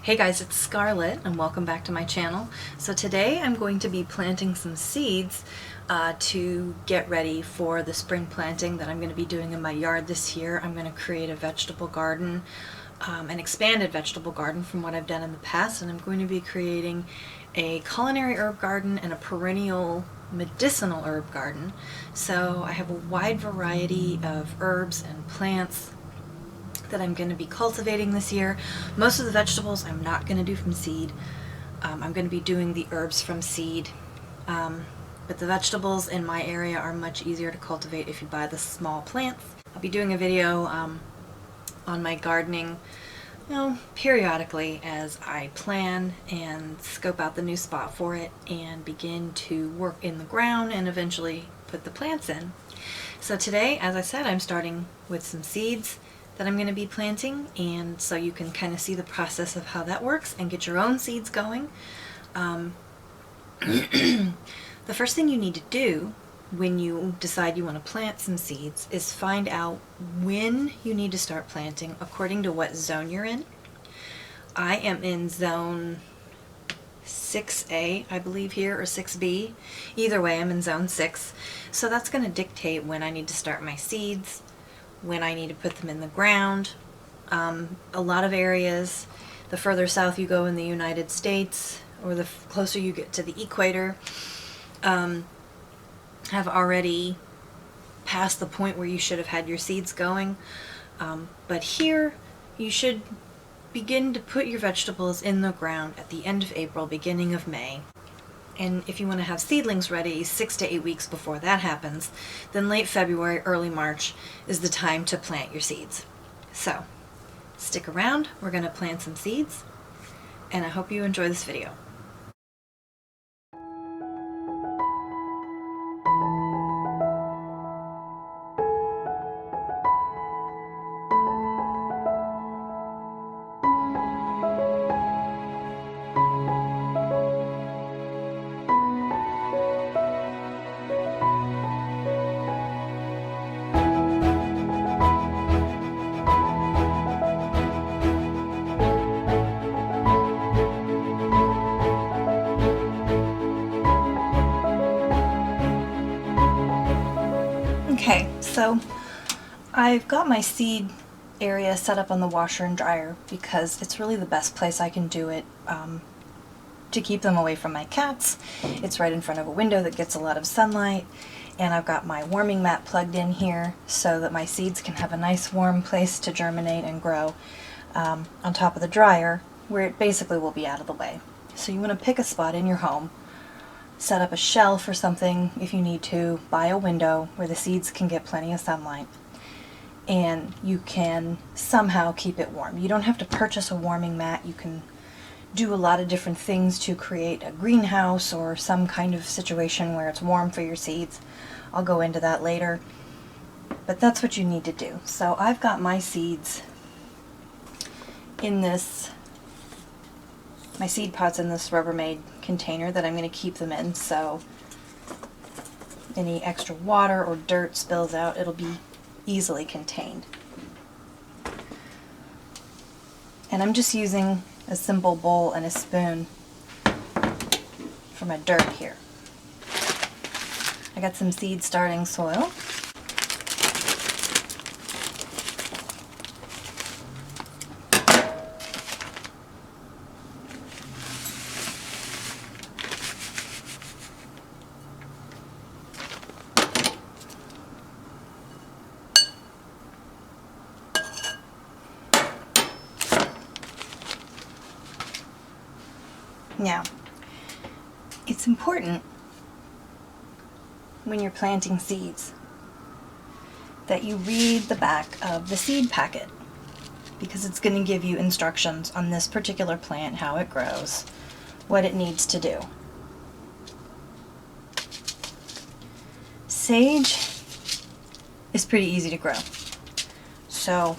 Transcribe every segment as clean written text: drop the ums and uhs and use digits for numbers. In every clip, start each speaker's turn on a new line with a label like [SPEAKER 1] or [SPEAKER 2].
[SPEAKER 1] Hey guys, it's Scarlett and welcome back to my channel. So today I'm going to be planting some seeds to get ready for the spring planting that I'm going to be doing in my yard this year. I'm going to create a vegetable garden, an expanded vegetable garden from what I've done in the past, and I'm going to be creating a culinary herb garden and a perennial medicinal herb garden. So I have a wide variety of herbs and plants that I'm going to be cultivating this year. Most of the vegetables I'm not going to do from seed. I'm going to be doing the herbs from seed. But the vegetables in my area are much easier to cultivate if you buy the small plants. I'll be doing a video on my gardening, periodically as I plan and scope out the new spot for it and begin to work in the ground and eventually put the plants in. So today, as I said, I'm starting with some seeds that I'm going to be planting, and so you can kind of see the process of how that works and get your own seeds going. The first thing you need to do when you decide you want to plant some seeds is find out when you need to start planting according to what zone you're in. I am in zone 6A, I believe here, or 6B. Either way, I'm in zone 6. So that's going to dictate when I need to start my seeds, when I need to put them in the ground. A lot of areas, the further south you go in the United States, or the closer you get to the equator, have already passed the point where you should have had your seeds going. But here, you should begin to put your vegetables in the ground at the end of April, beginning of May. And if you want to have seedlings ready 6 to 8 weeks before that happens, then late February, early March is the time to plant your seeds. So, stick around, we're going to plant some seeds, and I hope you enjoy this video. Okay, so I've got my seed area set up on the washer and dryer because it's really the best place I can do it to keep them away from my cats. It's right in front of a window that gets a lot of sunlight, and I've got my warming mat plugged in here so that my seeds can have a nice warm place to germinate and grow on top of the dryer, where it basically will be out of the way. So you want to pick a spot in your home, set up a shelf or something if you need to, by a window where the seeds can get plenty of sunlight, and you can somehow keep it warm. You don't have to purchase a warming mat. You can do a lot of different things to create a greenhouse or some kind of situation where it's warm for your seeds. I'll go into that later, but that's what you need to do. So I've got my seeds in this, my seed pots in this Rubbermaid container that I'm going to keep them in, so any extra water or dirt spills out, it'll be easily contained. And I'm just using a simple bowl and a spoon for my dirt here. I got some seed starting soil. Now, it's important when you're planting seeds that you read the back of the seed packet, because it's going to give you instructions on this particular plant, how it grows, what it needs to do. Sage is pretty easy to grow. So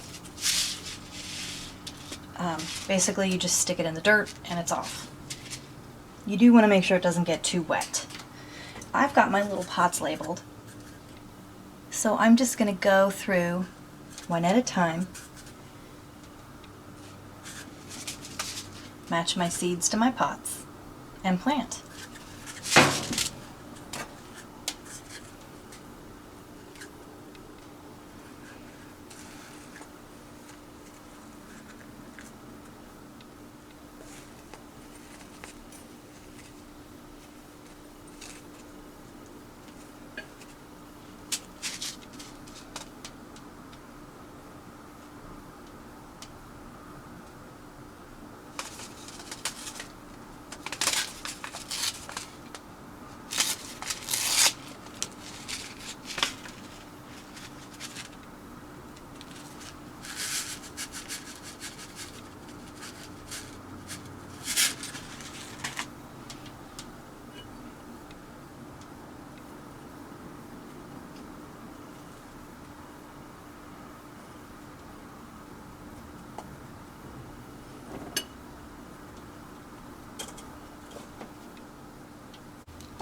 [SPEAKER 1] basically you just stick it in the dirt and it's off. You do want to make sure it doesn't get too wet. I've got my little pots labeled, so I'm just going to go through one at a time match my seeds to my pots, and plant.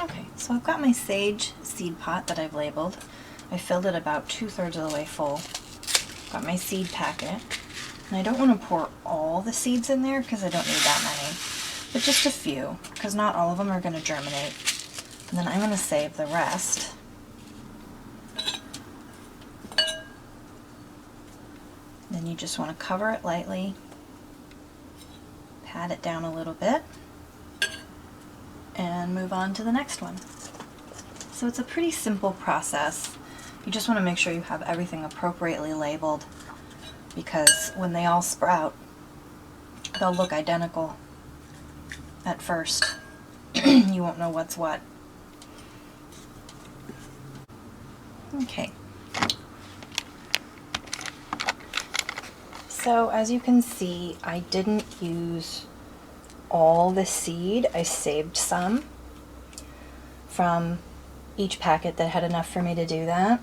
[SPEAKER 1] Okay, so I've got my sage seed pot that I've labeled. I filled it about 2/3 of the way full. Got my seed packet. And I don't want to pour all the seeds in there because I don't need that many, but just a few, because not all of them are going to germinate. And then I'm going to save the rest. Then you just want to cover it lightly, pat it down a little bit, and move on to the next one. So it's a pretty simple process. You just want to make sure you have everything appropriately labeled, because when they all sprout, they'll look identical at first. You won't know what's what. Okay. So as you can see, I didn't use all the seed. I saved some from each packet that had enough for me to do that.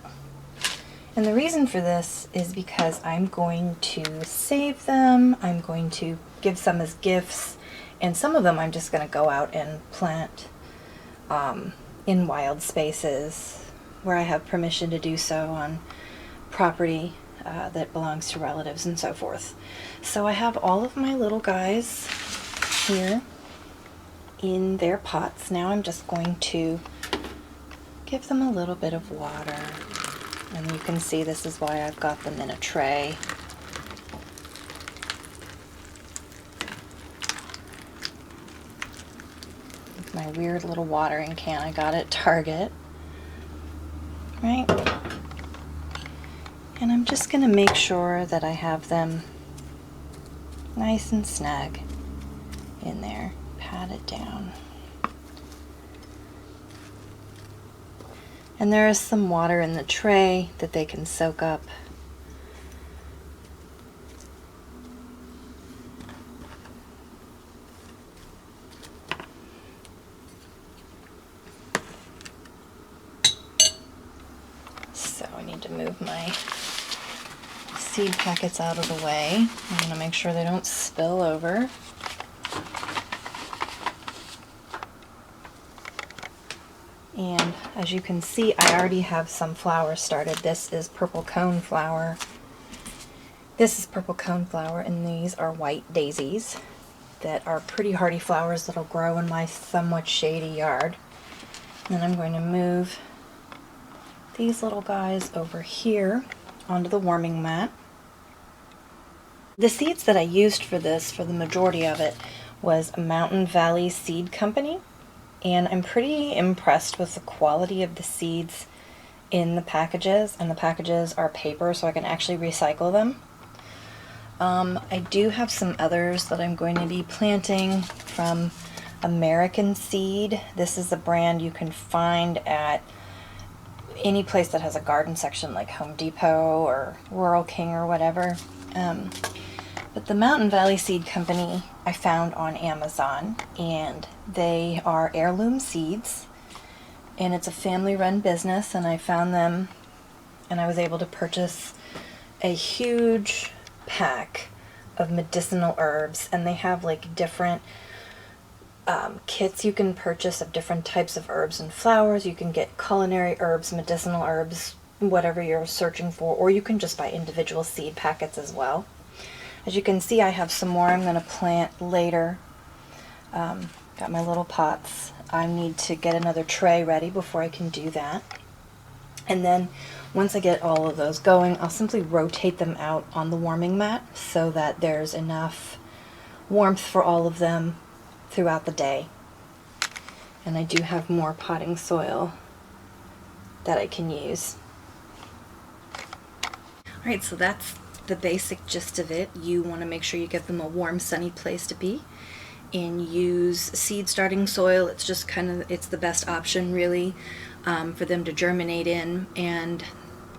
[SPEAKER 1] And the reason for this is because I'm going to save them, I'm going to give some as gifts, and some of them I'm just going to go out and plant in wild spaces where I have permission to do so on property that belongs to relatives and so forth. So I have all of my little guys here in their pots. Now I'm just going to give them a little bit of water. And you can see this is why I've got them in a tray. With my weird little watering can I got at Target. Right? And I'm just going to make sure that I have them nice and snug in there. Pat it down. And there is some water in the tray that they can soak up. So I need to move my seed packets out of the way. I'm going to make sure they don't spill over. And as you can see, I already have some flowers started. This is purple cone flower. This is purple cone flower, and these are white daisies that are pretty hardy flowers that'll grow in my somewhat shady yard. And then I'm going to move these little guys over here onto the warming mat. The seeds that I used for this, for the majority of it, was Mountain Valley Seed Company. And I'm pretty impressed with the quality of the seeds in the packages, and the packages are paper so I can actually recycle them. I do have some others that I'm going to be planting from American Seed. This is a brand you can find at any place that has a garden section like Home Depot or Rural King or whatever. But the Mountain Valley Seed Company I found on Amazon, and they are heirloom seeds, and it's a family-run business, and I found them and I was able to purchase a huge pack of medicinal herbs, and they have like different kits you can purchase of different types of herbs and flowers. You can get culinary herbs, medicinal herbs, whatever you're searching for, or you can just buy individual seed packets as well. As you can see, I have some more I'm going to plant later Got my little pots. I need to get another tray ready before I can do that. And then once I get all of those going, I'll simply rotate them out on the warming mat so that there's enough warmth for all of them throughout the day. And I do have more potting soil that I can use. Alright, so that's the basic gist of it. You want to make sure you get them a warm, sunny place to be, and use seed starting soil. It's just it's the best option really for them to germinate in, and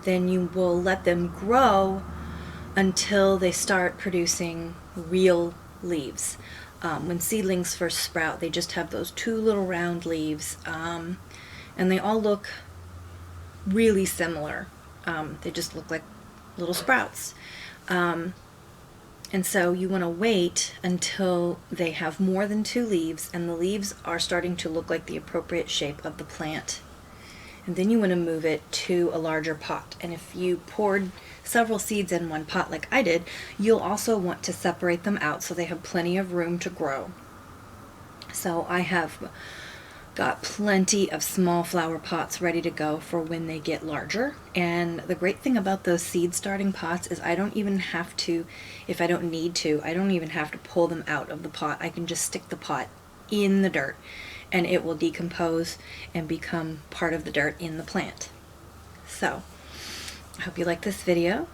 [SPEAKER 1] then you will let them grow until they start producing real leaves. When seedlings first sprout, they just have those two little round leaves, and they all look really similar. They just look like little sprouts. And so you want to wait until they have more than two leaves and the leaves are starting to look like the appropriate shape of the plant. And then you want to move it to a larger pot. And if you poured several seeds in one pot like I did, you'll also want to separate them out so they have plenty of room to grow. So I have got plenty of small flower pots ready to go for when they get larger. And the great thing about those seed starting pots is I don't even have to, if I don't need to, I don't even have to pull them out of the pot. I can just stick the pot in the dirt and it will decompose and become part of the dirt in the plant. So I hope you like this video,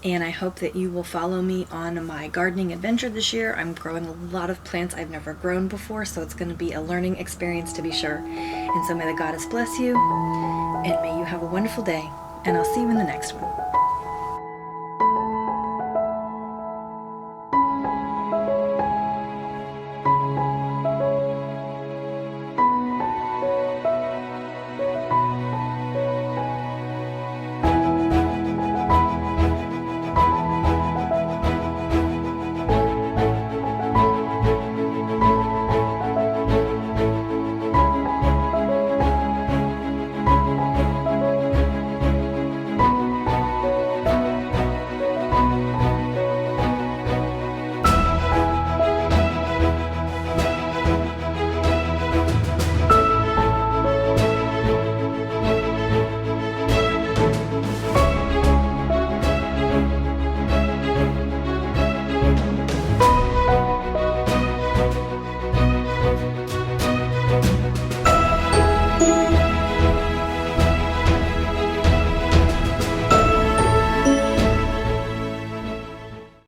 [SPEAKER 1] and I hope that you will follow me on my gardening adventure this year. I'm growing a lot of plants I've never grown before, so it's going to be a learning experience to be sure. And so may the goddess bless you, and may you have a wonderful day, and I'll see you in the next one.